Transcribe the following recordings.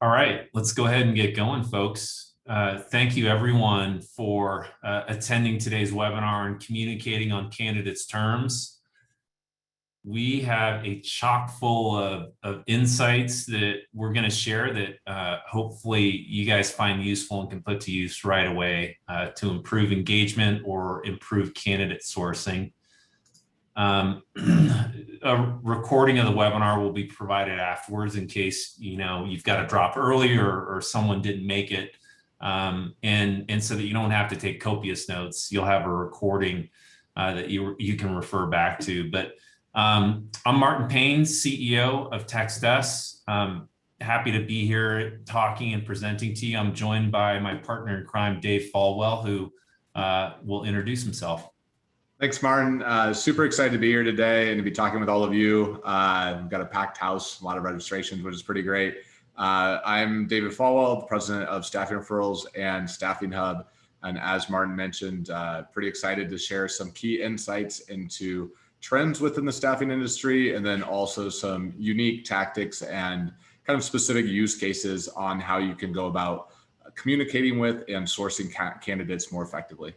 All right, let's go ahead and get going, folks. Thank you everyone for attending today's webinar and communicating on candidates' terms. We have a chock full of insights that we're going to share that hopefully you guys find useful and can put to use right away to improve engagement or improve candidate sourcing. A recording of the webinar will be provided afterwards in case you've got to drop early or someone didn't make it, and so that you don't have to take copious notes. You'll have a recording that you can refer back to. But I'm Martin Payne, CEO of TextUs. Happy to be here talking and presenting to you. I'm joined by my partner in crime, Dave Falwell, who will introduce himself. Thanks, Martin. Super excited to be here today and to be talking with all of you. We've got a packed house, a lot of registrations, which is pretty great. I'm David Falwell, the president of Staffing Referrals and Staffing Hub. And as Martin mentioned, pretty excited to share some key insights into trends within the staffing industry, and then also some unique tactics and kind of specific use cases on how you can go about communicating with and sourcing candidates more effectively.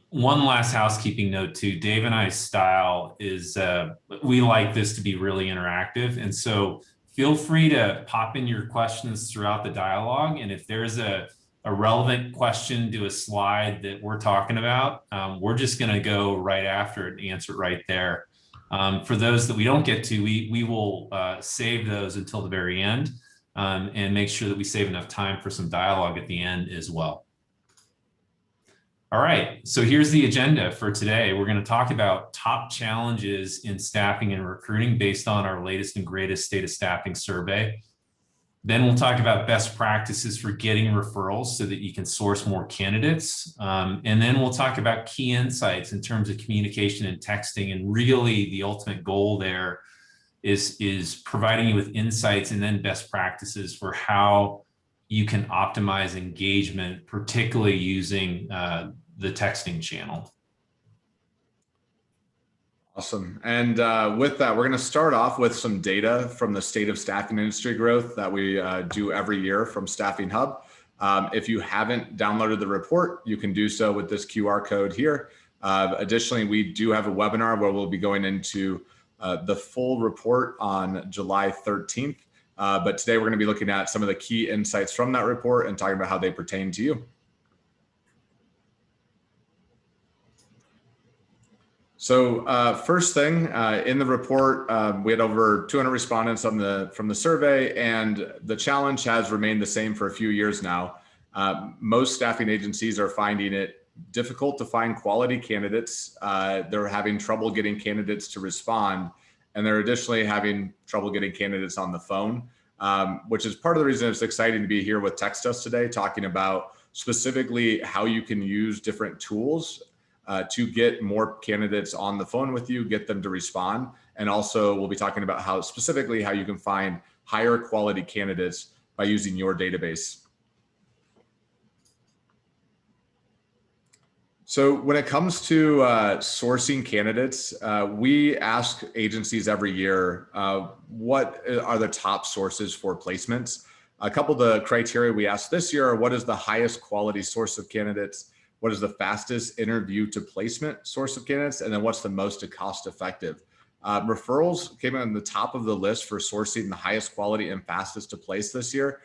One last housekeeping note too, Dave and I's style is, we like this to be really interactive. And so feel free to pop in your questions throughout the dialogue. And if there's a relevant question to a slide that we're talking about, we're just gonna go right after it and answer it right there. For those that we don't get to, we will save those until the very end and make sure that we save enough time for some dialogue at the end as well. All right, so here's the agenda for today. We're going to talk about top challenges in staffing and recruiting based on our latest and greatest state of staffing survey. Then we'll talk about best practices for getting referrals so that you can source more candidates. And then we'll talk about key insights in terms of communication and texting. And really the ultimate goal there is providing you with insights and then best practices for how you can optimize engagement, particularly using the texting channel. Awesome. And with that, we're going to start off with some data from the state of staffing industry growth that we do every year from Staffing Hub. If you haven't downloaded the report, you can do so with this QR code here. Additionally, we do have a webinar where we'll be going into the full report on July 13th. But today we're going to be looking at some of the key insights from that report and talking about how they pertain to you. So first thing in the report, we had over 200 respondents from the survey, and the challenge has remained the same for a few years now. Most staffing agencies are finding it difficult to find quality candidates. They're having trouble getting candidates to respond, and they're additionally having trouble getting candidates on the phone, which is part of the reason it's exciting to be here with TextUs today, talking about specifically how you can use different tools to get more candidates on the phone with you, get them to respond. And also we'll be talking about how specifically how you can find higher quality candidates by using your database. So when it comes to sourcing candidates, we ask agencies every year, what are the top sources for placements? A couple of the criteria we asked this year are, what is the highest quality source of candidates? What is the fastest interview to placement source of candidates? And then what's the most cost effective? Referrals came on the top of the list for sourcing the highest quality and fastest to place this year,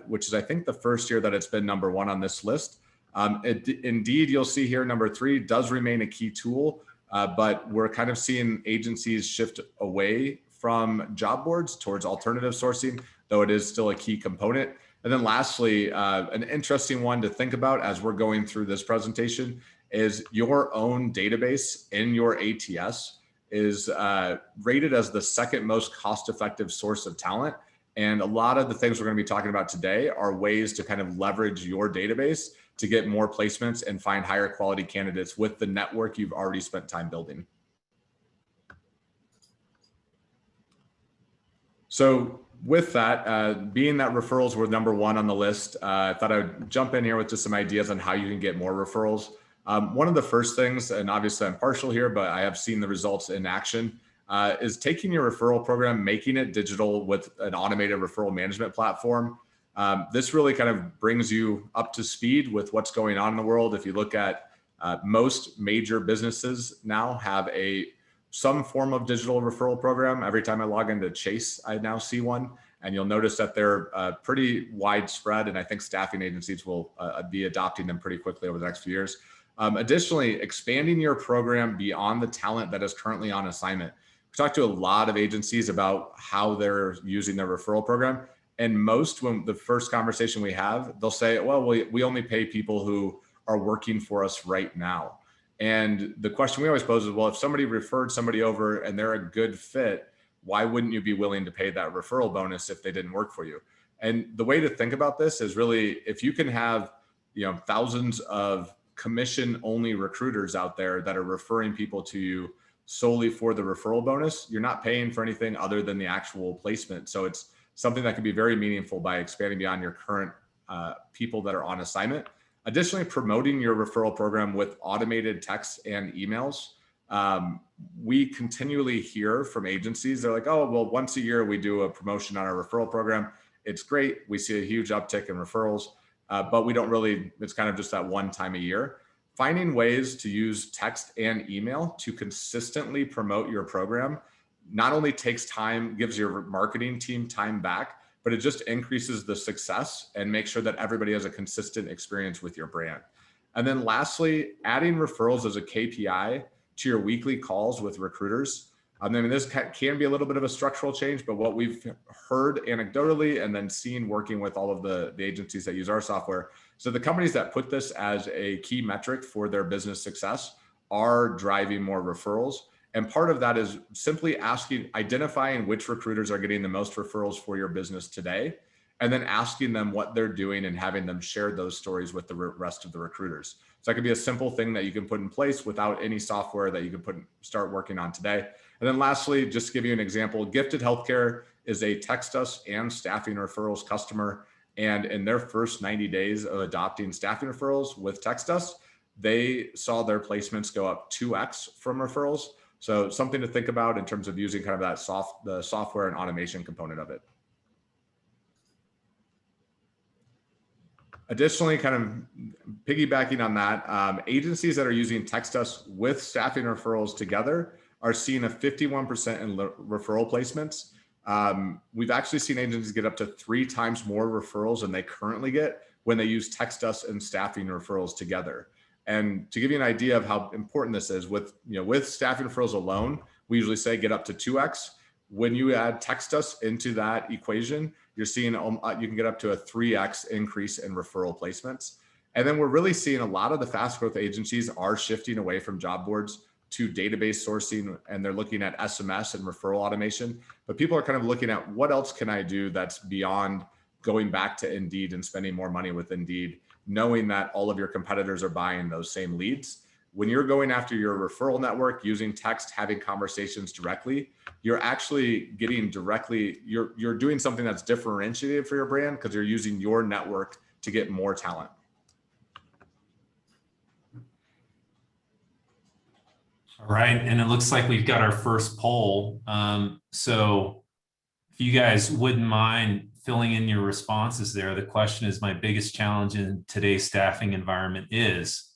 which is I think the first year that it's been #1 on this list. Indeed, you'll see here #3 does remain a key tool, but we're kind of seeing agencies shift away from job boards towards alternative sourcing, though it is still a key component. And then lastly, an interesting one to think about as we're going through this presentation is your own database in your ATS is rated as the second most cost-effective source of talent. And a lot of the things we're going to be talking about today are ways to kind of leverage your database to get more placements and find higher quality candidates with the network you've already spent time building. So with that, being that referrals were #1 on the list, I thought I would jump in here with just some ideas on how you can get more referrals. One of the first things, and obviously I'm partial here, but I have seen the results in action, is taking your referral program, making it digital with an automated referral management platform. This really kind of brings you up to speed with what's going on in the world. If you look at most major businesses now have some form of digital referral program. Every time I log into Chase, I now see one, and you'll notice that they're pretty widespread, and I think staffing agencies will be adopting them pretty quickly over the next few years. Additionally, expanding your program beyond the talent that is currently on assignment. We talked to a lot of agencies about how they're using their referral program, and most, when the first conversation we have, they'll say, well, we only pay people who are working for us right now. And the question we always pose is, well, if somebody referred somebody over and they're a good fit, why wouldn't you be willing to pay that referral bonus if they didn't work for you? And the way to think about this is really, if you can have, thousands of commission-only recruiters out there that are referring people to you solely for the referral bonus, you're not paying for anything other than the actual placement. So it's something that can be very meaningful by expanding beyond your current people that are on assignment. Additionally, promoting your referral program with automated texts and emails. We continually hear from agencies, they're like, oh, well, once a year we do a promotion on our referral program. It's great. We see a huge uptick in referrals, but we don't really, it's kind of just that one time a year. Finding ways to use text and email to consistently promote your program not only takes time, gives your marketing team time back, but it just increases the success and makes sure that everybody has a consistent experience with your brand. And then lastly, adding referrals as a KPI to your weekly calls with recruiters. I mean, this can be a little bit of a structural change, but what we've heard anecdotally and then seen working with all of the agencies that use our software, so the companies that put this as a key metric for their business success are driving more referrals. And part of that is simply identifying which recruiters are getting the most referrals for your business today, and then asking them what they're doing and having them share those stories with the rest of the recruiters. So that could be a simple thing that you can put in place without any software that you can start working on today. And then lastly, just to give you an example, Gifted Healthcare is a TextUs and Staffing Referrals customer. And in their first 90 days of adopting Staffing Referrals with TextUs, they saw their placements go up 2x from referrals. So something to think about in terms of using kind of that the software and automation component of it. Additionally, kind of piggybacking on that, agencies that are using TextUs with Staffing Referrals together are seeing a 51% in referral placements. We've actually seen agencies get up to 3 times more referrals than they currently get when they use TextUs and Staffing Referrals together. And to give you an idea of how important this is, with Staffing Referrals alone, we usually say get up to 2x. When you add TextUs into that equation, you're seeing you can get up to a 3x increase in referral placements. And then we're really seeing a lot of the fast growth agencies are shifting away from job boards to database sourcing, and they're looking at SMS and referral automation. But people are kind of looking at what else can I do that's beyond going back to Indeed and spending more money with Indeed, knowing that all of your competitors are buying those same leads. When you're going after your referral network using text, having conversations directly, you're actually getting directly, you're doing something that's differentiated for your brand because you're using your network to get more talent. All right, and it looks like we've got our first poll. So if you guys wouldn't mind filling in your responses there, the question is, my biggest challenge in today's staffing environment is.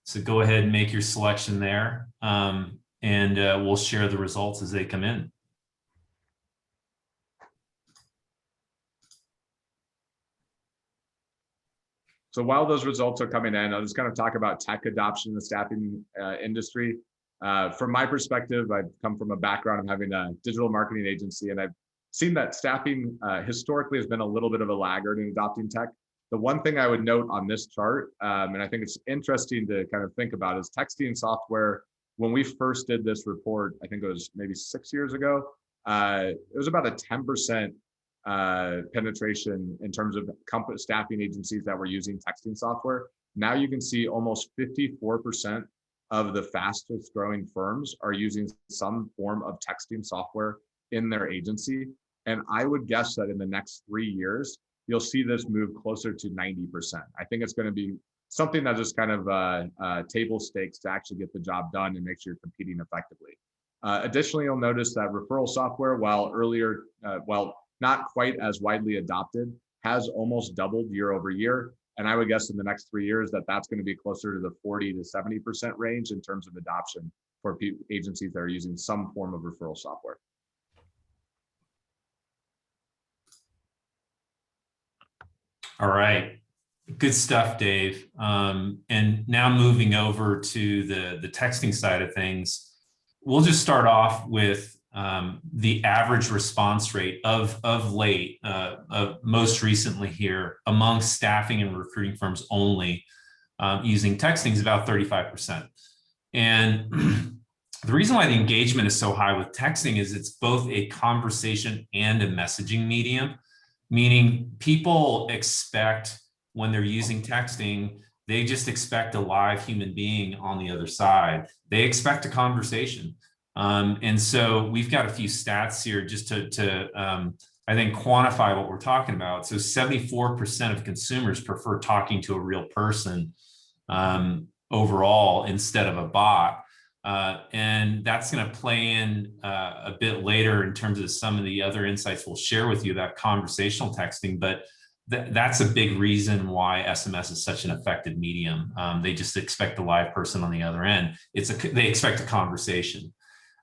So go ahead and make your selection there, and we'll share the results as they come in. So while those results are coming in, I'll just kind of talk about tech adoption in the staffing industry. From my perspective, I've come from a background of having a digital marketing agency, and I've seen that staffing historically has been a little bit of a laggard in adopting tech. The one thing I would note on this chart, and I think it's interesting to kind of think about, is texting software. When we first did this report, I think it was maybe 6 years ago, it was about a 10% penetration in terms of staffing agencies that were using texting software. Now you can see almost 54% of the fastest growing firms are using some form of texting software in their agency. And I would guess that in the next 3 years, you'll see this move closer to 90%. I think it's going to be something that just kind of table stakes to actually get the job done and make sure you're competing effectively. Additionally, you'll notice that referral software, while not quite as widely adopted, has almost doubled year over year. And I would guess in the next 3 years that that's going to be closer to the 40 to 70% range in terms of adoption for agencies that are using some form of referral software. All right. Good stuff, Dave. And now moving over to the texting side of things, we'll just start off with the average response rate of late, most recently here among staffing and recruiting firms only using texting is about 35%. And the reason why the engagement is so high with texting is it's both a conversation and a messaging medium, meaning people expect when they're using texting, they just expect a live human being on the other side. They expect a conversation. And so we've got a few stats here just to I think, quantify what we're talking about. So 74% of consumers prefer talking to a real person overall instead of a bot. And that's going to play in a bit later in terms of some of the other insights we'll share with you about conversational texting. But that's a big reason why SMS is such an effective medium. They just expect a live person on the other end. They expect a conversation.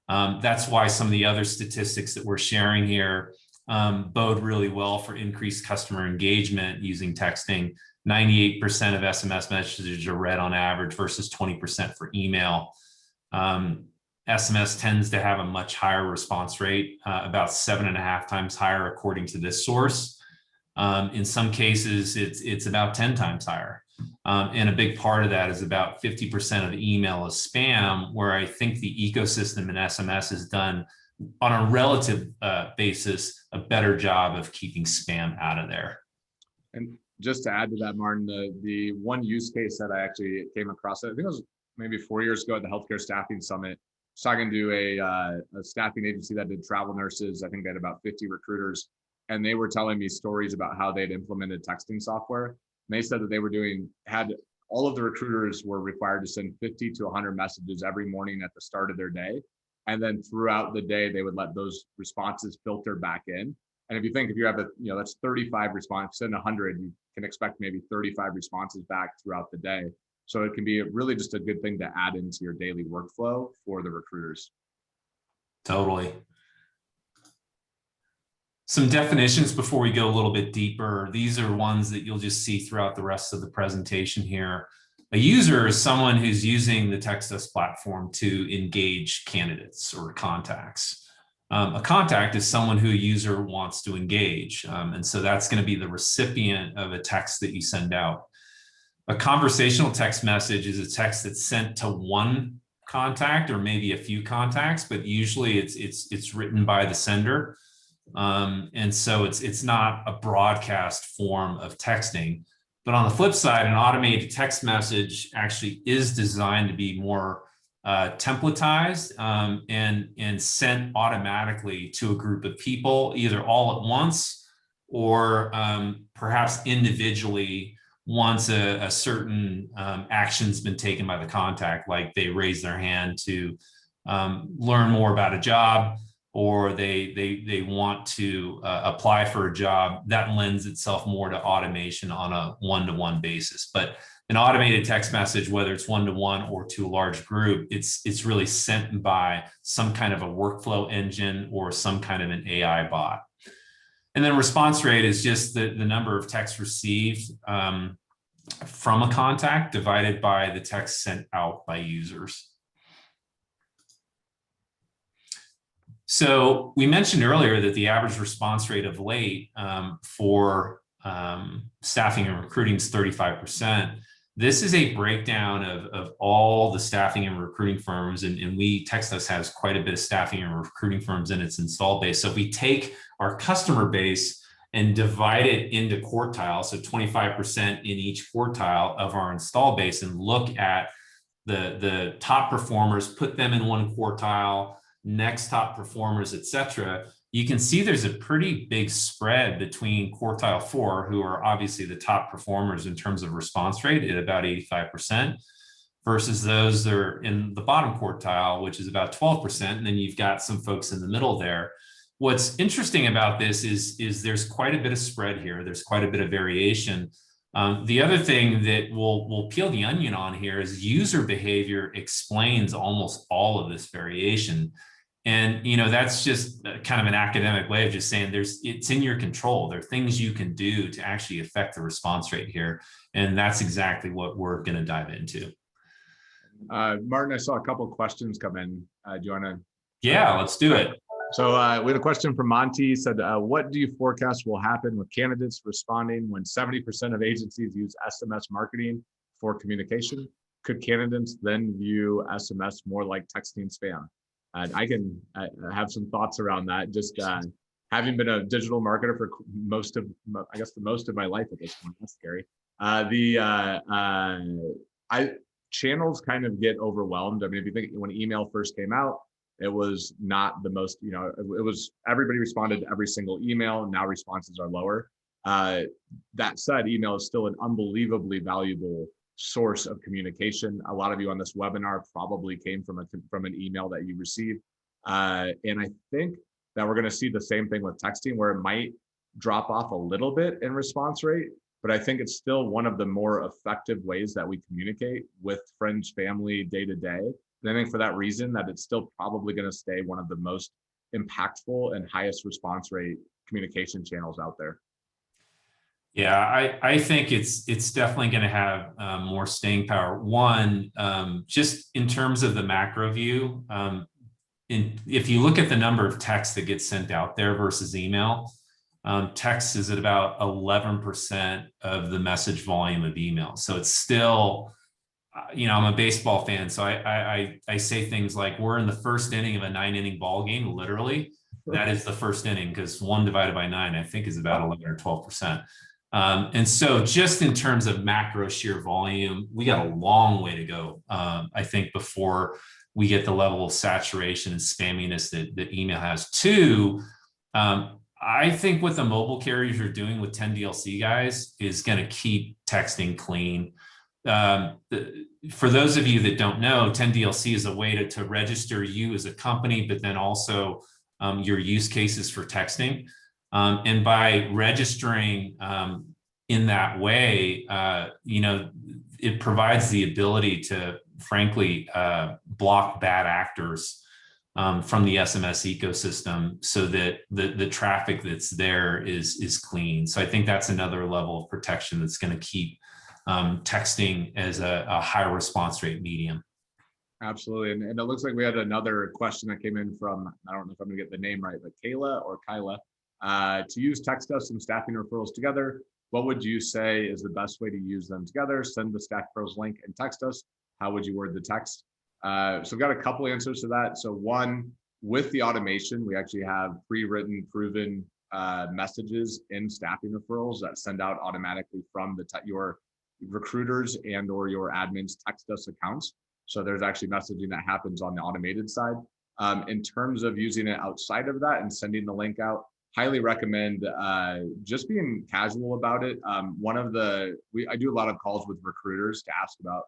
That's why some of the other statistics that we're sharing here bode really well for increased customer engagement using texting. 98% of SMS messages are read on average versus 20% for email. SMS tends to have a much higher response rate, about 7.5 times higher according to this source. In some cases, it's about 10 times higher. And a big part of that is about 50% of the email is spam, where I think the ecosystem in SMS has done, on a relative basis, a better job of keeping spam out of there. And just to add to that, Martin, the one use case that I actually came across, I think it was maybe 4 years ago at the Healthcare Staffing Summit, I was talking to a staffing agency that did travel nurses. I think they had about 50 recruiters. And they were telling me stories about how they'd implemented texting software. And they said that they were all of the recruiters were required to send 50 to 100 messages every morning at the start of their day. And then throughout the day, they would let those responses filter back in. And if you have that's 35 responses, send 100, you can expect maybe 35 responses back throughout the day. So it can be really just a good thing to add into your daily workflow for the recruiters. Totally. Some definitions before we go a little bit deeper. These are ones that you'll just see throughout the rest of the presentation here. A user is someone who's using the TextUs platform to engage candidates or contacts. A contact is someone who a user wants to engage. And so that's going to be the recipient of a text that you send out. A conversational text message is a text that's sent to one contact or maybe a few contacts, but usually it's written by the sender. And so it's not a broadcast form of texting. But on the flip side, an automated text message actually is designed to be more templatized and sent automatically to a group of people, either all at once or perhaps individually once a certain action's been taken by the contact, like they raise their hand to learn more about a job, or they want to apply for a job. That lends itself more to automation on a one-to-one basis. But an automated text message, whether it's one-to-one or to a large group, it's really sent by some kind of a workflow engine or some kind of an AI bot. And then response rate is just the number of texts received from a contact divided by the text sent out by users. So we mentioned earlier that the average response rate of late for staffing and recruiting is 35%. This is a breakdown of all the staffing and recruiting firms, and TextUs has quite a bit of staffing and recruiting firms in its install base. So if we take our customer base and divide it into quartiles, so 25% in each quartile of our install base, and look at the top performers, put them in one quartile, next top performers, etc., you can see there's a pretty big spread between quartile 4, who are obviously the top performers in terms of response rate at about 85%, versus those that are in the bottom quartile, which is about 12%. And then you've got some folks in the middle there. What's interesting about this is there's quite a bit of spread here. There's quite a bit of variation. The other thing that we'll peel the onion on here is user behavior explains almost all of this variation. And, that's just kind of an academic way of just saying it's in your control. There are things you can do to actually affect the response rate here. And that's exactly what we're going to dive into. Martin, I saw a couple of questions come in. Do you want to? Yeah, let's do it. So we had a question from Monty. He said, what do you forecast will happen with candidates responding when 70% of agencies use SMS marketing for communication? Could candidates then view SMS more like texting spam? I can have some thoughts around that. Just having been a digital marketer for most of my life at this point. That's scary. Channels kind of get overwhelmed. I mean, if you think when email first came out, it was not the most, it was everybody responded to every single email. Now responses are lower. That said, email is still an unbelievably valuable source of communication. A lot of you on this webinar probably came from an email that you received. And I think that we're going to see the same thing with texting, where it might drop off a little bit in response rate, but I think it's still one of the more effective ways that we communicate with friends, family, day to day. And I think for that reason that it's still probably going to stay one of the most impactful and highest response rate communication channels out there. Yeah, I think it's definitely going to have more staying power. One, just in terms of the macro view, if you look at the number of texts that get sent out there versus email, text is at about 11% of the message volume of email. So it's still, I'm a baseball fan, so I say things like we're in the first inning of a 9-inning ball game. Literally, that is the first inning, because 1 divided by 9, I think, is about 11 or 12%. And so just in terms of macro sheer volume, we got a long way to go, I think, before we get the level of saturation and spamminess that email has. Two, I think what the mobile carriers are doing with 10DLC guys is going to keep texting clean. For those of you that don't know, 10DLC is a way to register you as a company, but then also your use cases for texting. And by registering in that way, it provides the ability to, frankly, block bad actors from the SMS ecosystem, so that the traffic that's there is clean. So I think that's another level of protection that's going to keep texting as a high response rate medium. Absolutely. And it looks like we had another question that came in from, I don't know if I'm going to get the name right, but Kayla or Kyla. To use TextUs and Staffing Referrals together, what would you say is the best way to use them together? Send the Staff Referrals link and text us. How would you word the text? So we've got a couple answers to that. So one, with the automation, we actually have pre-written, proven messages in Staffing Referrals that send out automatically from your recruiters and or your admins TextUs accounts. So there's actually messaging that happens on the automated side. In terms of using it outside of that and sending the link out, highly recommend just being casual about it. I do a lot of calls with recruiters to ask about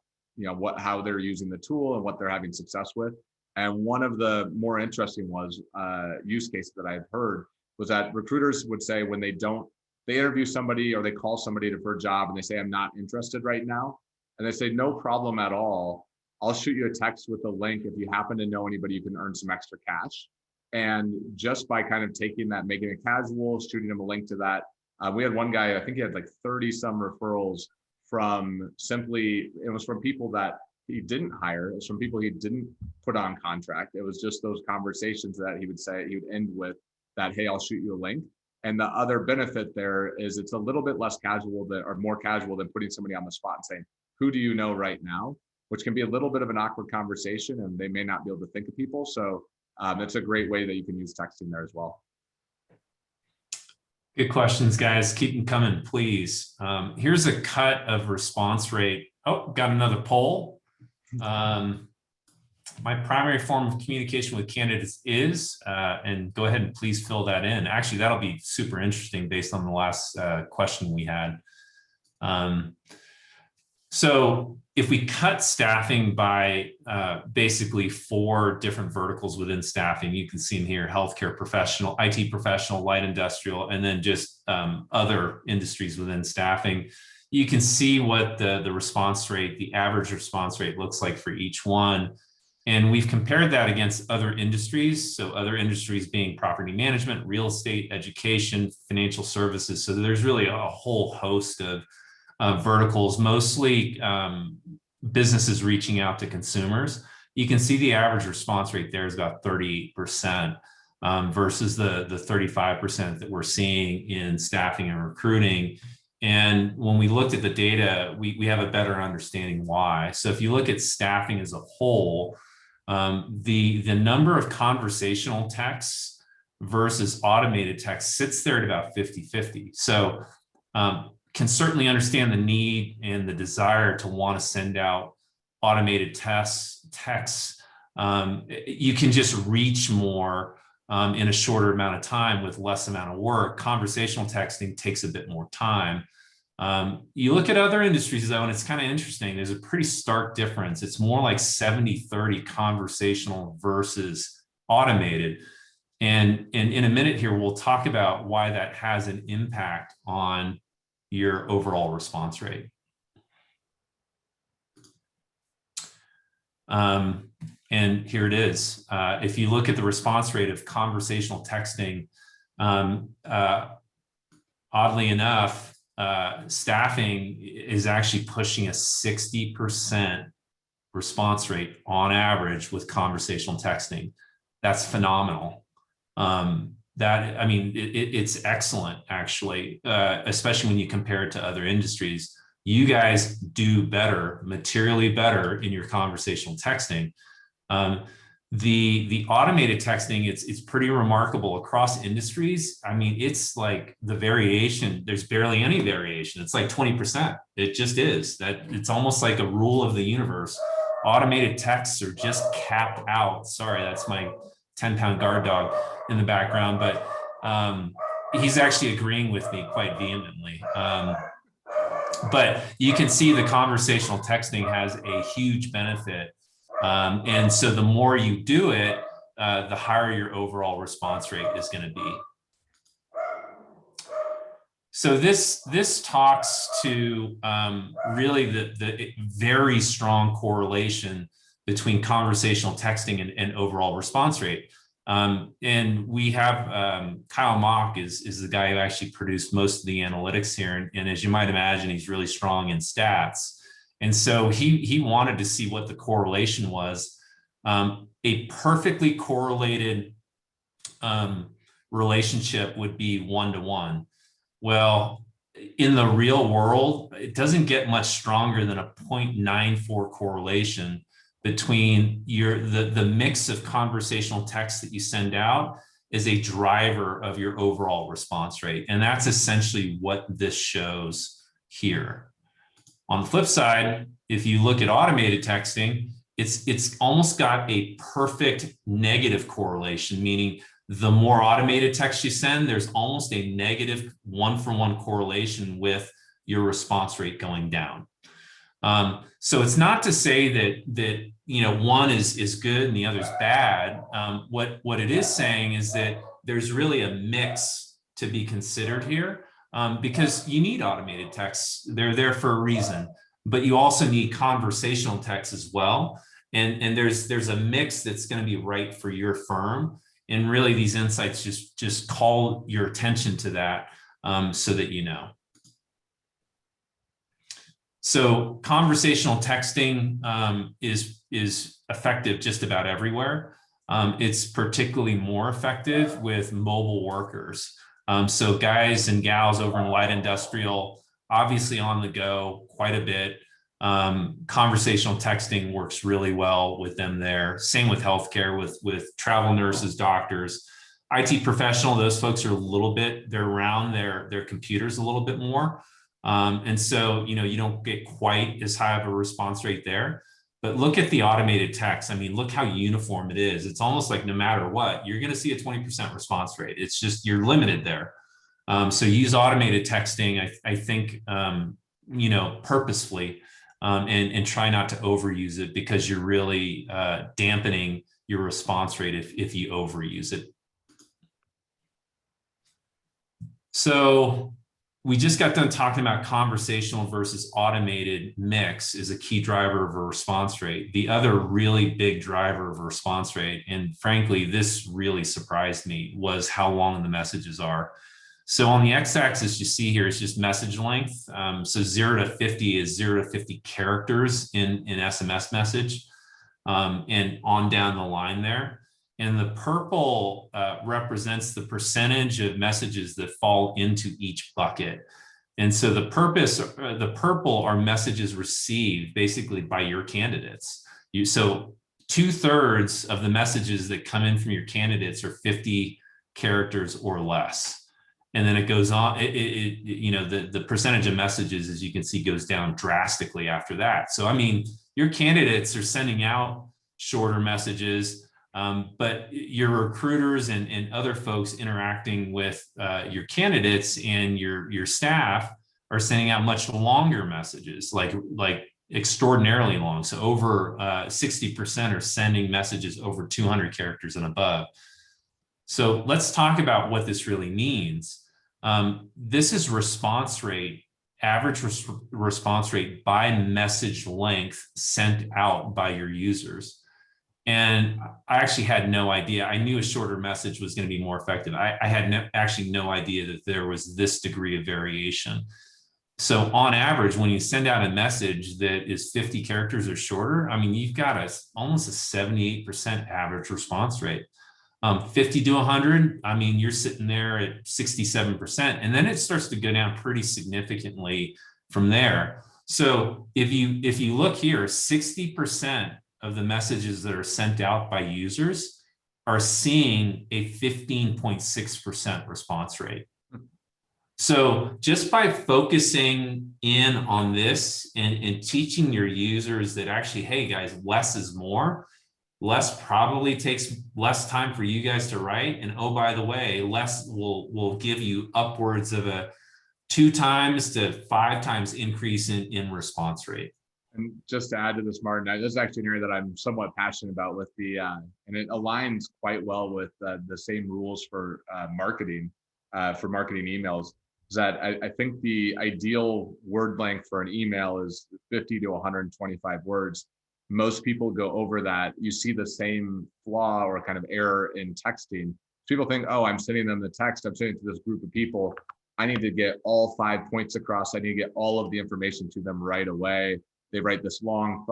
how they're using the tool and what they're having success with. And one of the more interesting use case that I've heard was that recruiters would say when they interview somebody or they call somebody for a job and they say, I'm not interested right now. And they say, no problem at all. I'll shoot you a text with a link. If you happen to know anybody, you can earn some extra cash. And just by kind of taking that, making it casual, shooting them a link to that. We had one guy, I think he had like 30 some referrals it was from people that he didn't hire. It was from people he didn't put on contract. It was just those conversations that he would end with that, hey, I'll shoot you a link. And the other benefit there is it's a little bit less casual or more casual than putting somebody on the spot and saying, who do you know right now? Which can be a little bit of an awkward conversation and they may not be able to think of people. So it's a great way that you can use texting there as well. Good questions, guys. Keep them coming, please. Here's a cut of response rate. Oh, got another poll. My primary form of communication with candidates is, and go ahead and please fill that in. Actually, that'll be super interesting based on the last question we had. So if we cut staffing by basically 4 different verticals within staffing, you can see in here, healthcare professional, IT professional, light industrial, and then just other industries within staffing, you can see what the response rate, the average response rate looks like for each one. And we've compared that against other industries. So other industries being property management, real estate, education, financial services. So there's really a whole host of verticals, mostly businesses reaching out to consumers. You can see the average response rate there is about 38% versus the 35% that we're seeing in staffing and recruiting. And when we looked at the data, we have a better understanding why. So if you look at staffing as a whole, the number of conversational texts versus automated text sits there at about 50-50. So can certainly understand the need and the desire to want to send out automated texts. You can just reach more in a shorter amount of time with less amount of work. Conversational texting takes a bit more time. You look at other industries though, and it's kind of interesting. There's a pretty stark difference. It's more like 70-30 conversational versus automated. And in a minute here, we'll talk about why that has an impact on your overall response rate. And here it is. If you look at the response rate of conversational texting, oddly enough, staffing is actually pushing a 60% response rate on average with conversational texting. That's phenomenal. I mean, it's excellent, actually, especially when you compare it to other industries. You guys do better, materially better in your conversational texting. The automated texting, it's pretty remarkable across industries. I mean, it's like the variation, there's barely any variation. It's like 20%. It just is. That it's almost like a rule of the universe. Automated texts are just capped out. Sorry, that's my 10-pound guard dog in the background, but he's actually agreeing with me quite vehemently. But you can see the conversational texting has a huge benefit. And so the more you do it, the higher your overall response rate is going to be. So this talks to really the very strong correlation between conversational texting and overall response rate. And we have Kyle Mock is the guy who actually produced most of the analytics here. And as you might imagine, he's really strong in stats. And so he wanted to see what the correlation was. A perfectly correlated relationship would be 1-to-1. Well, in the real world, it doesn't get much stronger than a 0.94 correlation between the mix of conversational text that you send out is a driver of your overall response rate. And that's essentially what this shows here. On the flip side, if you look at automated texting, it's almost got a perfect negative correlation, meaning the more automated text you send, there's almost a negative 1-for-1 correlation with your response rate going down. So it's not to say that one is good and the other's bad. What it is saying is that there's really a mix to be considered here, because you need automated texts. They're there for a reason, but you also need conversational text as well. And there's a mix that's going to be right for your firm. And really these insights just call your attention to that, so that you know. So conversational texting is effective just about everywhere. It's particularly more effective with mobile workers. So guys and gals over in light industrial, obviously on the go quite a bit. Conversational texting works really well with them there. Same with healthcare, with travel nurses, doctors. IT professional, those folks are a little bit, they're around their computers a little bit more. And so, you don't get quite as high of a response rate there, but look at the automated text. I mean, look how uniform it is. It's almost like no matter what, you're going to see a 20% response rate. It's just, you're limited there. So use automated texting, I think, purposefully, and try not to overuse it, because you're really dampening your response rate if you overuse it. So we just got done talking about conversational versus automated mix is a key driver of a response rate. The other really big driver of a response rate, and frankly, this really surprised me, was how long the messages are. So on the x-axis you see here is just message length. So 0 to 50 is 0 to 50 characters in SMS message, and on down the line there. And the purple represents the percentage of messages that fall into each bucket. And so the purple are messages received basically by your candidates. So 2/3 of the messages that come in from your candidates are 50 characters or less. And then it goes on, the percentage of messages, as you can see, goes down drastically after that. So, I mean, your candidates are sending out shorter messages, but your recruiters and other folks interacting with your candidates and your staff are sending out much longer messages, like extraordinarily long. So over 60% are sending messages over 200 characters and above. So let's talk about what this really means. This is response rate, average response rate by message length sent out by your users. And I actually had no idea. I knew a shorter message was going to be more effective. I had actually no idea that there was this degree of variation. So on average, when you send out a message that is 50 characters or shorter, I mean, you've got almost a 78% average response rate. 50 to 100, I mean, you're sitting there at 67%, and then it starts to go down pretty significantly from there. So if you look here, 60% of the messages that are sent out by users are seeing a 15.6% response rate. So just by focusing in on this and teaching your users that actually, hey guys, less is more. Less probably takes less time for you guys to write. And oh, by the way, less will give you upwards of a 2 times to 5 times increase in response rate. And just to add to this, Martin, this is actually an area that I'm somewhat passionate about with and it aligns quite well with the same rules for marketing emails. Is that I think the ideal word length for an email is 50 to 125 words. Most people go over that. You see the same flaw or kind of error in texting. People think, oh, I'm sending them the text, I'm sending it to this group of people. I need to get all 5 points across. I need to get all of the information to them right away. They write this long,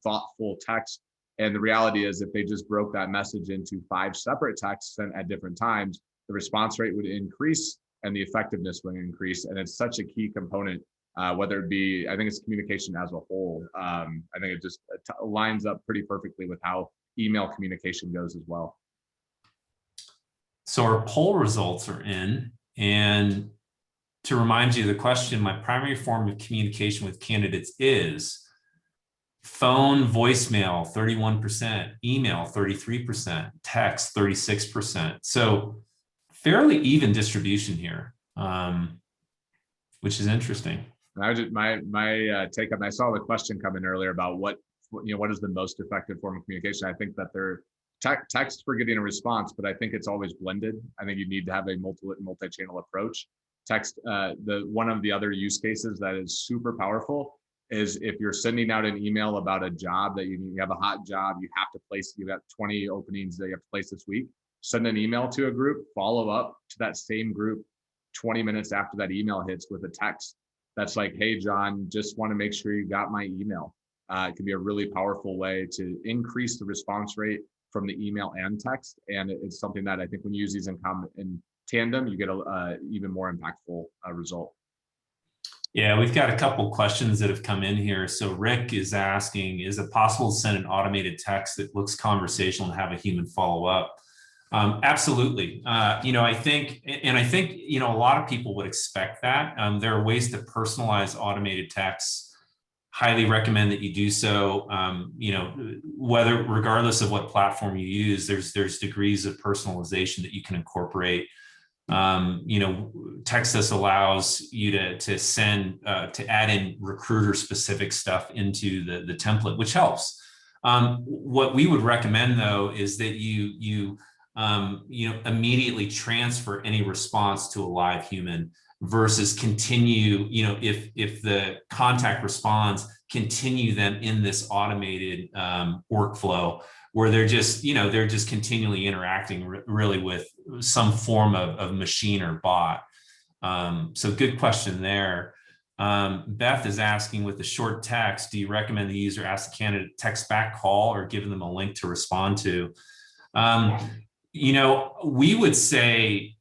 thoughtful text. And the reality is, if they just broke that message into 5 separate texts sent at different times, the response rate would increase and the effectiveness would increase. And it's such a key component. Whether it be, I think it's communication as a whole. I think it just lines up pretty perfectly with how email communication goes as well. So our poll results are in, and to remind you of the question, my primary form of communication with candidates is phone, voicemail, 31%, email, 33%, text, 36%. So fairly even distribution here, which is interesting. And I was just, my take on, I saw the question come in earlier about what is the most effective form of communication. I think that they're text for getting a response, but I think it's always blended. I think you need to have a multi-channel approach. Text, one of the other use cases that is super powerful is if you're sending out an email about a job that you have a hot job, you have to place, you've got 20 openings that you have to place this week, send an email to a group, follow up to that same group 20 minutes after that email hits with a text. That's like, hey, John, just want to make sure you got my email. It can be a really powerful way to increase the response rate from the email and text. And it's something that I think when you use these in tandem, you get a even more impactful result. Yeah, we've got a couple questions that have come in here. So Rick is asking, is it possible to send an automated text that looks conversational and have a human follow up? Absolutely. I think a lot of people would expect that. There are ways to personalize automated texts. Highly recommend that you do so. Regardless of what platform you use, there's degrees of personalization that you can incorporate. TextUs allows you to send, to add in recruiter specific stuff into the template, which helps. What we would recommend though, is that you immediately transfer any response to a live human versus continue, if the contact responds, continue them in this automated workflow where they're just continually interacting really with some form of machine or bot. So good question there. Beth is asking, with the short text, do you recommend the user ask the candidate text back, call, or give them a link to respond to? We would say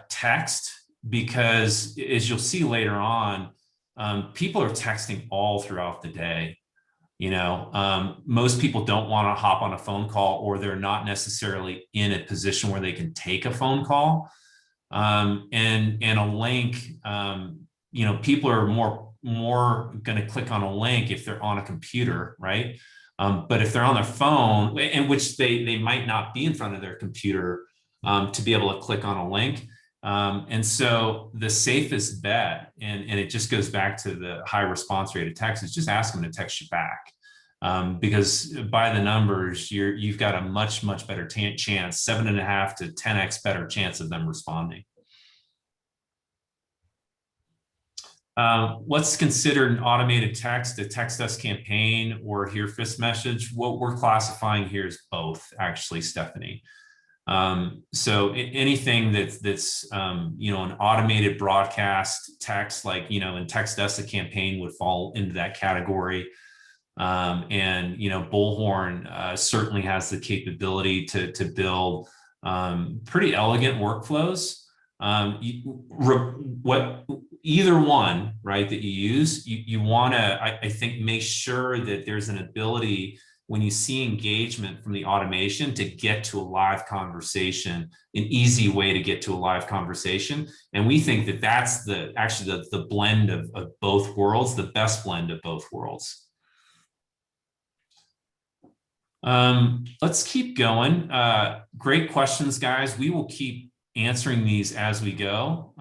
text, because as you'll see later on, people are texting all throughout the day. Most people don't want to hop on a phone call, or they're not necessarily in a position where they can take a phone call. And a link, people are more going to click on a link if they're on a computer, right? But if they're on their phone, in which they might not be in front of their computer to be able to click on a link. And so the safest bet, and it just goes back to the high response rate of text, is just ask them to text you back. Because by the numbers, you've got a much better chance, 7.5 to 10x better chance of them responding. What's considered an automated text, a TextUs campaign, or here fist message? What we're classifying here is both, actually, Stephanie. So anything that's an automated broadcast text, like in TextUs, a campaign would fall into that category. And Bullhorn certainly has the capability to build pretty elegant workflows. Either one, right, that you use, you want to, I think, make sure that there's an ability, when you see engagement from the automation, to get to a live conversation, an easy way to get to a live conversation. And we think that that's actually the blend of both worlds, the best blend of both worlds. Let's keep going. Great questions, guys. We will keep answering these as we go.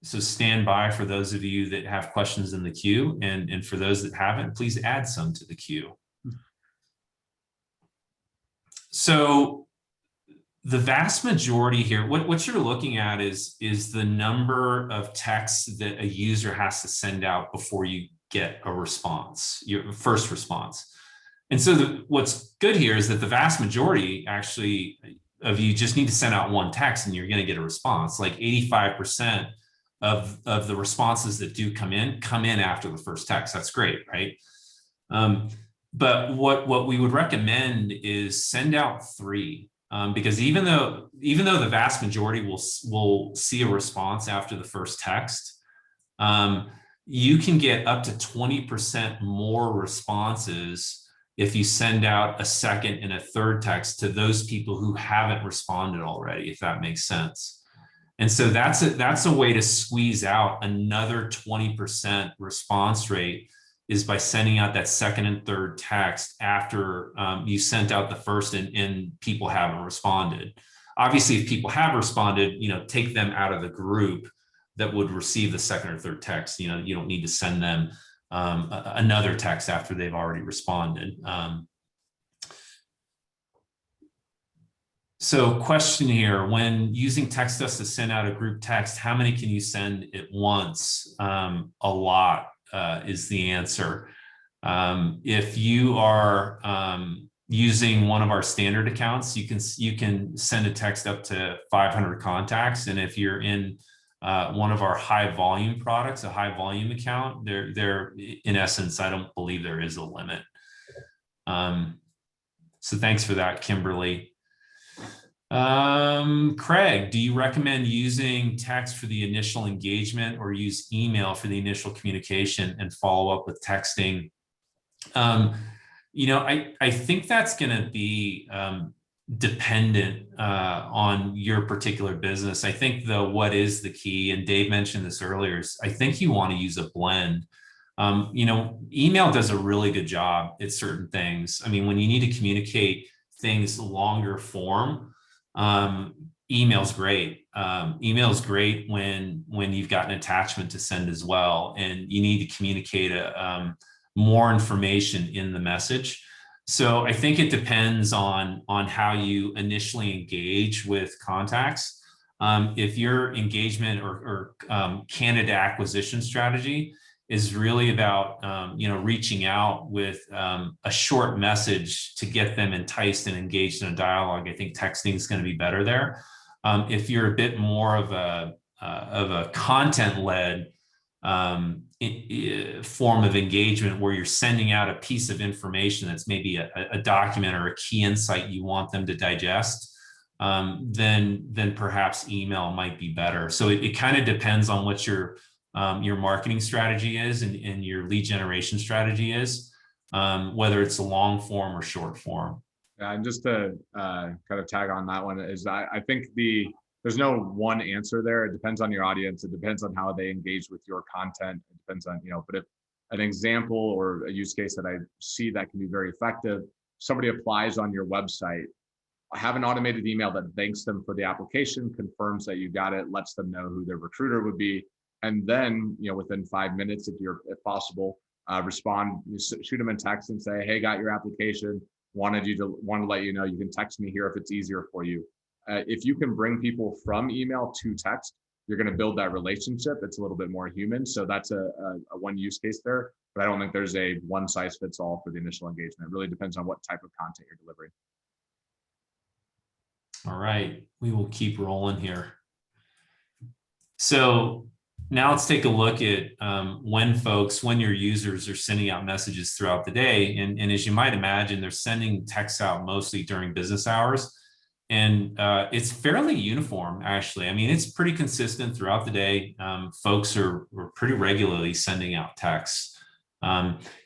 So stand by for those of you that have questions in the queue, and for those that haven't, please add some to the queue. So the vast majority here, what you're looking at is the number of texts that a user has to send out before you get a response, your first response. And so what's good here is that the vast majority actually of you just need to send out one text and you're going to get a response. Like 85% of the responses that do come in after the first text. That's great, right? But what we would recommend is send out 3, because even though the vast majority will see a response after the first text, you can get up to 20% more responses if you send out a second and a third text to those people who haven't responded already, if that makes sense. And so that's a way to squeeze out another 20% response rate, is by sending out that second and third text after you sent out the first and people haven't responded. Obviously, if people have responded, take them out of the group that would receive the second or third text. You don't need to send them another text after they've already responded. So question here, when using TextUs to send out a group text, how many can you send at once? A lot is the answer. If you are using one of our standard accounts, you can send a text up to 500 contacts. And if you're in one of our high volume products, a high volume account, there in essence, I don't believe there is a limit. So thanks for that, Kimberly. Craig, do you recommend using text for the initial engagement or use email for the initial communication and follow up with texting? I think that's going to be dependent on your particular business. I think what is the key, and Dave mentioned this earlier, is I think you want to use a blend. Email does a really good job at certain things. I mean, when you need to communicate things longer form, email's great. email is great when you've got an attachment to send as well, and you need to communicate more information in the message. So I think it depends on how you initially engage with contacts. If your engagement or candidate acquisition strategy is really about reaching out with a short message to get them enticed and engaged in a dialogue, I think texting is going to be better there. If you're a bit more of a content-led form of engagement where you're sending out a piece of information that's maybe a document or a key insight you want them to digest, then perhaps email might be better. So it kind of depends on what your marketing strategy is and your lead generation strategy is, whether it's a long form or short form. Yeah, and just to kind of tag on that one is I think there's no one answer there. It depends on your audience. It depends on how they engage with your content. It depends on, but if an example or a use case that I see that can be very effective, somebody applies on your website, have an automated email that thanks them for the application, confirms that you got it, lets them know who their recruiter would be. And then, within 5 minutes, if possible, respond, shoot them a text and say, hey, got your application. Want to let you know you can text me here if it's easier for you. If you can bring people from email to text, you're going to build that relationship. It's a little bit more human. So that's a one use case there. But I don't think there's a one size fits all for the initial engagement. It really depends on what type of content you're delivering. All right, we will keep rolling here. So now let's take a look at when your users are sending out messages throughout the day. And as you might imagine, they're sending texts out mostly during business hours. And it's fairly uniform, actually. I mean, it's pretty consistent throughout the day. Folks are pretty regularly sending out texts.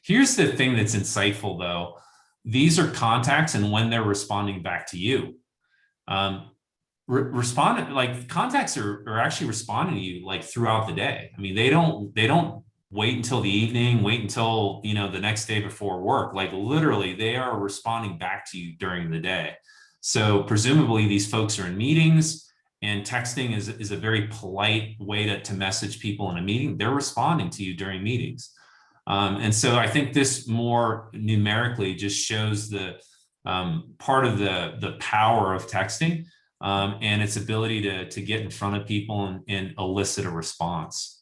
Here's the thing that's insightful, though. These are contacts and when they're responding back to you. Contacts are actually responding to you like throughout the day. I mean, they don't wait until the evening, wait until the next day before work. Like literally, they are responding back to you during the day. So presumably these folks are in meetings, and texting is a very polite way to message people in a meeting. They're responding to you during meetings. And so I think this more numerically just shows the part of the power of texting and its ability to get in front of people and elicit a response.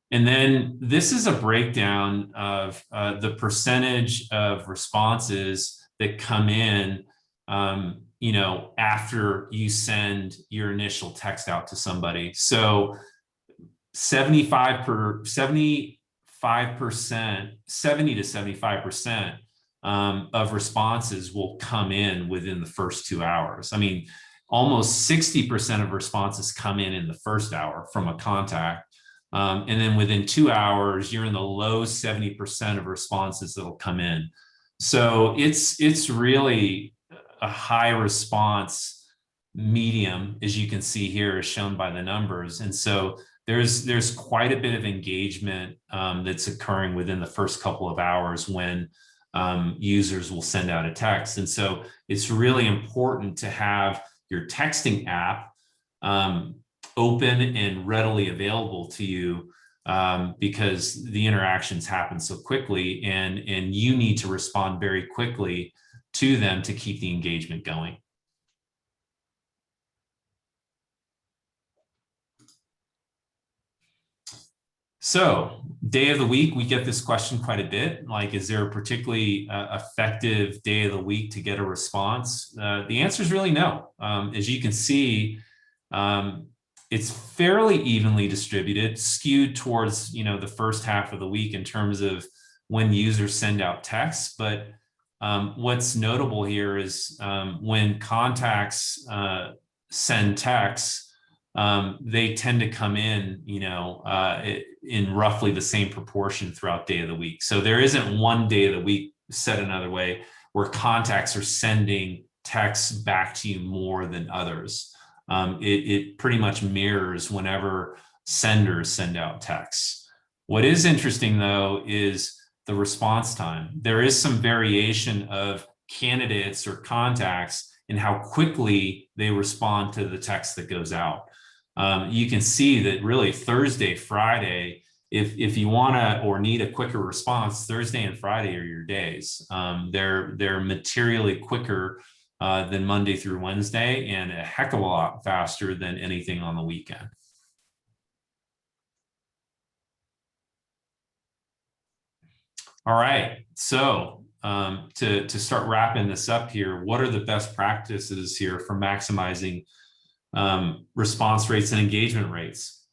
And then this is a breakdown of the percentage of responses that come in, after you send your initial text out to somebody. So 70 to 75% of responses will come in within the first 2 hours. I mean, almost 60% of responses come in the first hour from a contact. And then within 2 hours, you're in the low 70% of responses that'll come in. So it's really a high response medium, as you can see here, as shown by the numbers. And so there's quite a bit of engagement that's occurring within the first couple of hours when users will send out a text. And so it's really important to have your texting app open and readily available to you because the interactions happen so quickly, and you need to respond very quickly to them to keep the engagement going. So, day of the week, we get this question quite a bit. Like, is there a particularly effective day of the week to get a response? The answer is really no. As you can see, it's fairly evenly distributed, skewed towards the first half of the week in terms of when users send out texts. But what's notable here is when contacts send texts, they tend to come in, in roughly the same proportion throughout day of the week. So there isn't one day of the week, said another way, where contacts are sending texts back to you more than others. It pretty much mirrors whenever senders send out texts. What is interesting, though, is the response time. There is some variation of candidates or contacts and how quickly they respond to the text that goes out. You can see that really Thursday, Friday, if you want to or need a quicker response, Thursday and Friday are your days. They're materially quicker than Monday through Wednesday, and a heck of a lot faster than anything on the weekend. All right, so to start wrapping this up here, what are the best practices here for maximizing response rates and engagement rates?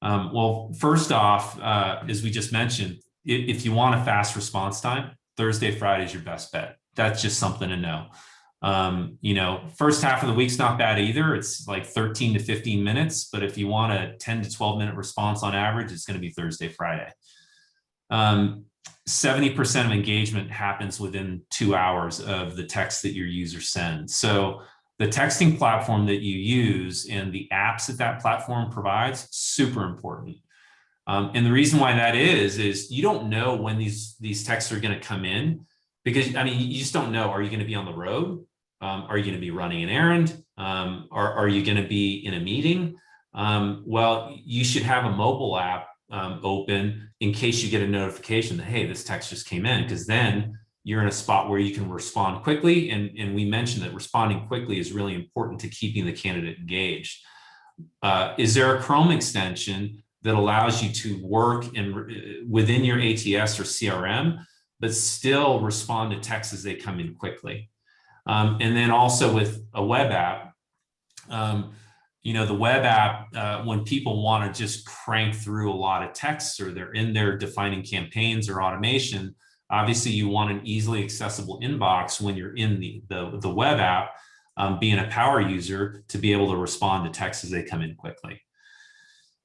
Well, first off, as we just mentioned, if you want a fast response time, Thursday, Friday is your best bet. That's just something to know. You know, first half of the week's not bad either. It's like 13 to 15 minutes, but if you want a 10 to 12 minute response on average, it's going to be Thursday, Friday. 70% of engagement happens within 2 hours of the text that your user sends. So the texting platform that you use and the apps that that platform provides, super important. And the reason why that is you don't know when these texts are going to come in, because I mean, you just don't know. Are you going to be on the road? Are you going to be running an errand? Are you going to be in a meeting? Well, you should have a mobile app open in case you get a notification that, hey, this text just came in, because then you're in a spot where you can respond quickly. And we mentioned that responding quickly is really important to keeping the candidate engaged. Is there a Chrome extension that allows you to work within your ATS or CRM, but still respond to texts as they come in quickly? And then also with a web app, you know, the web app, when people want to just crank through a lot of texts, or they're in there defining campaigns or automation, obviously you want an easily accessible inbox when you're in the web app, being a power user, to be able to respond to texts as they come in quickly.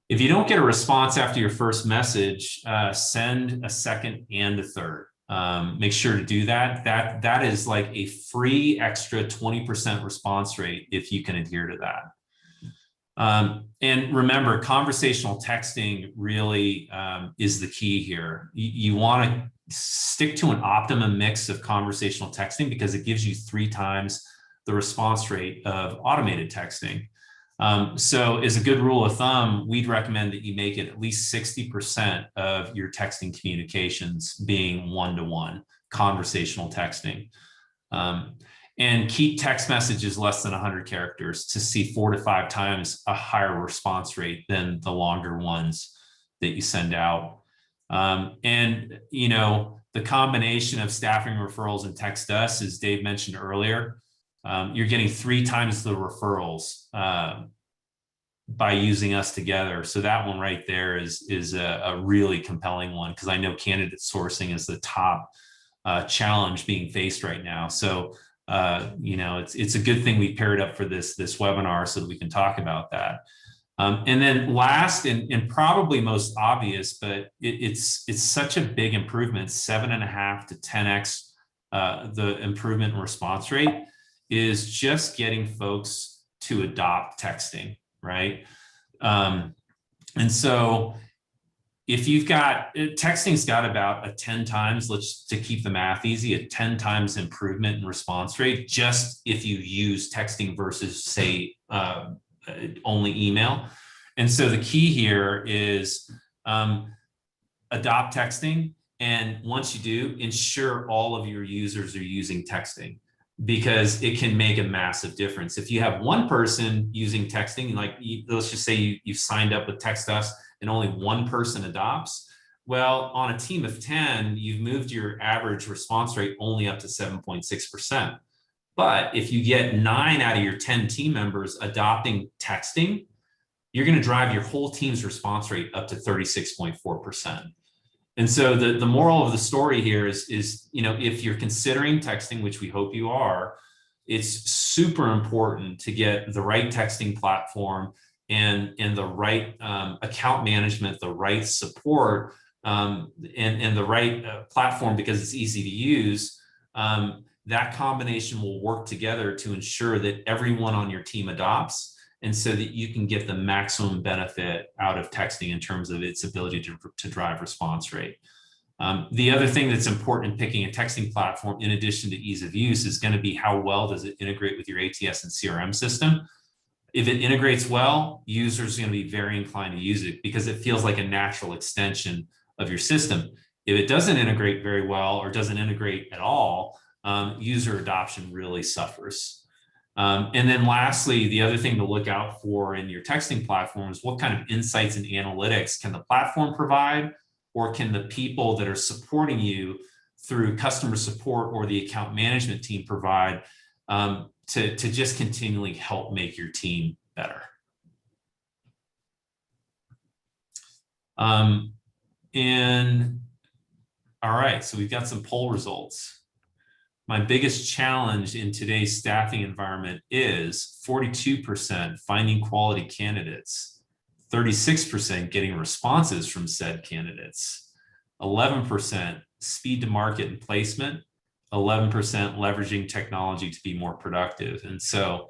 If you don't get a response after your first message, send a second and a third. Make sure to do that. That is like a free extra 20% response rate if you can adhere to that. And remember, conversational texting really is the key here. You want to stick to an optimum mix of conversational texting, because it gives you 3 times the response rate of automated texting. So as a good rule of thumb, we'd recommend that you make it at least 60% of your texting communications being one-to-one conversational texting. And keep text messages less than 100 characters to see 4 to 5 times a higher response rate than the longer ones that you send out. And, you know, the combination of staffing referrals and TextUs, as Dave mentioned earlier, you're getting 3 times the referrals by using us together. So that one right there is a really compelling one, because I know candidate sourcing is the top challenge being faced right now. So you know, it's a good thing we paired up for this webinar so that we can talk about that. And then last and probably most obvious, but it's such a big improvement, 7.5 to 10x the improvement in response rate, is just getting folks to adopt texting, right? And so if you've got, texting's got about a 10 times, to keep the math easy, a 10 times improvement in response rate, just if you use texting versus, say, only email. And so the key here is adopt texting. And once you do, ensure all of your users are using texting, because it can make a massive difference. If you have one person using texting, like let's just say you've signed up with TextUs and only one person adopts, well, on a team of 10, you've moved your average response rate only up to 7.6%. But if you get 9 out of your 10 team members adopting texting, you're going to drive your whole team's response rate up to 36.4%. And so the moral of the story here is, you know, if you're considering texting, which we hope you are, it's super important to get the right texting platform and the right account management, the right support, and the right platform, because it's easy to use. That combination will work together to ensure that everyone on your team adopts, and so that you can get the maximum benefit out of texting in terms of its ability to drive response rate. The other thing that's important in picking a texting platform, in addition to ease of use, is going to be how well does it integrate with your ATS and CRM system. If it integrates well, users are going to be very inclined to use it because it feels like a natural extension of your system. If it doesn't integrate very well or doesn't integrate at all, user adoption really suffers. And then lastly, the other thing to look out for in your texting platform is what kind of insights and analytics can the platform provide, or can the people that are supporting you through customer support or the account management team provide to just continually help make your team better. And all right, so we've got some poll results. My biggest challenge in today's staffing environment is 42% finding quality candidates, 36% getting responses from said candidates, 11% speed to market and placement, 11% leveraging technology to be more productive. And so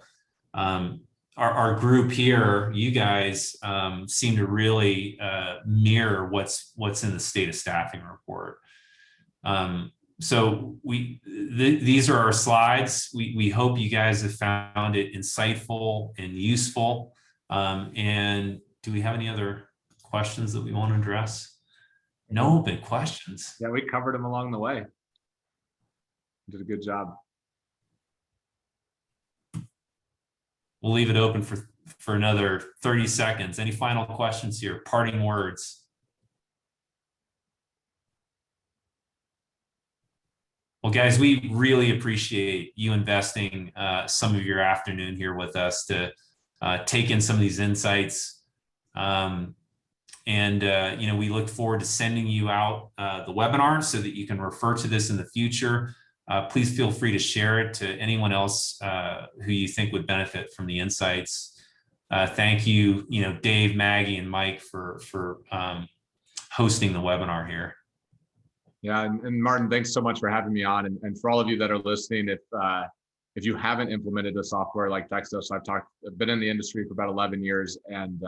our group here, you guys seem to really mirror what's in the state of staffing report. So these are our slides. We hope you guys have found it insightful and useful. And do we have any other questions that we want to address? No big questions. Yeah, we covered them along the way. Did a good job. We'll leave it open for another 30 seconds. Any final questions here? Parting words? Well, guys, we really appreciate you investing some of your afternoon here with us to take in some of these insights. You know, we look forward to sending you out the webinar so that you can refer to this in the future. Please feel free to share it to anyone else who you think would benefit from the insights. Thank you, Dave, Maggie, and Mike for hosting the webinar here. Yeah, and Martin, thanks so much for having me on. And for all of you that are listening, if you haven't implemented a software like TextUs, I've been in the industry for about 11 years, and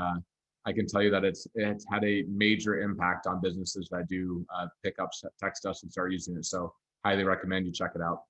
I can tell you that it's had a major impact on businesses that do pick up TextUs and start using it. So highly recommend you check it out.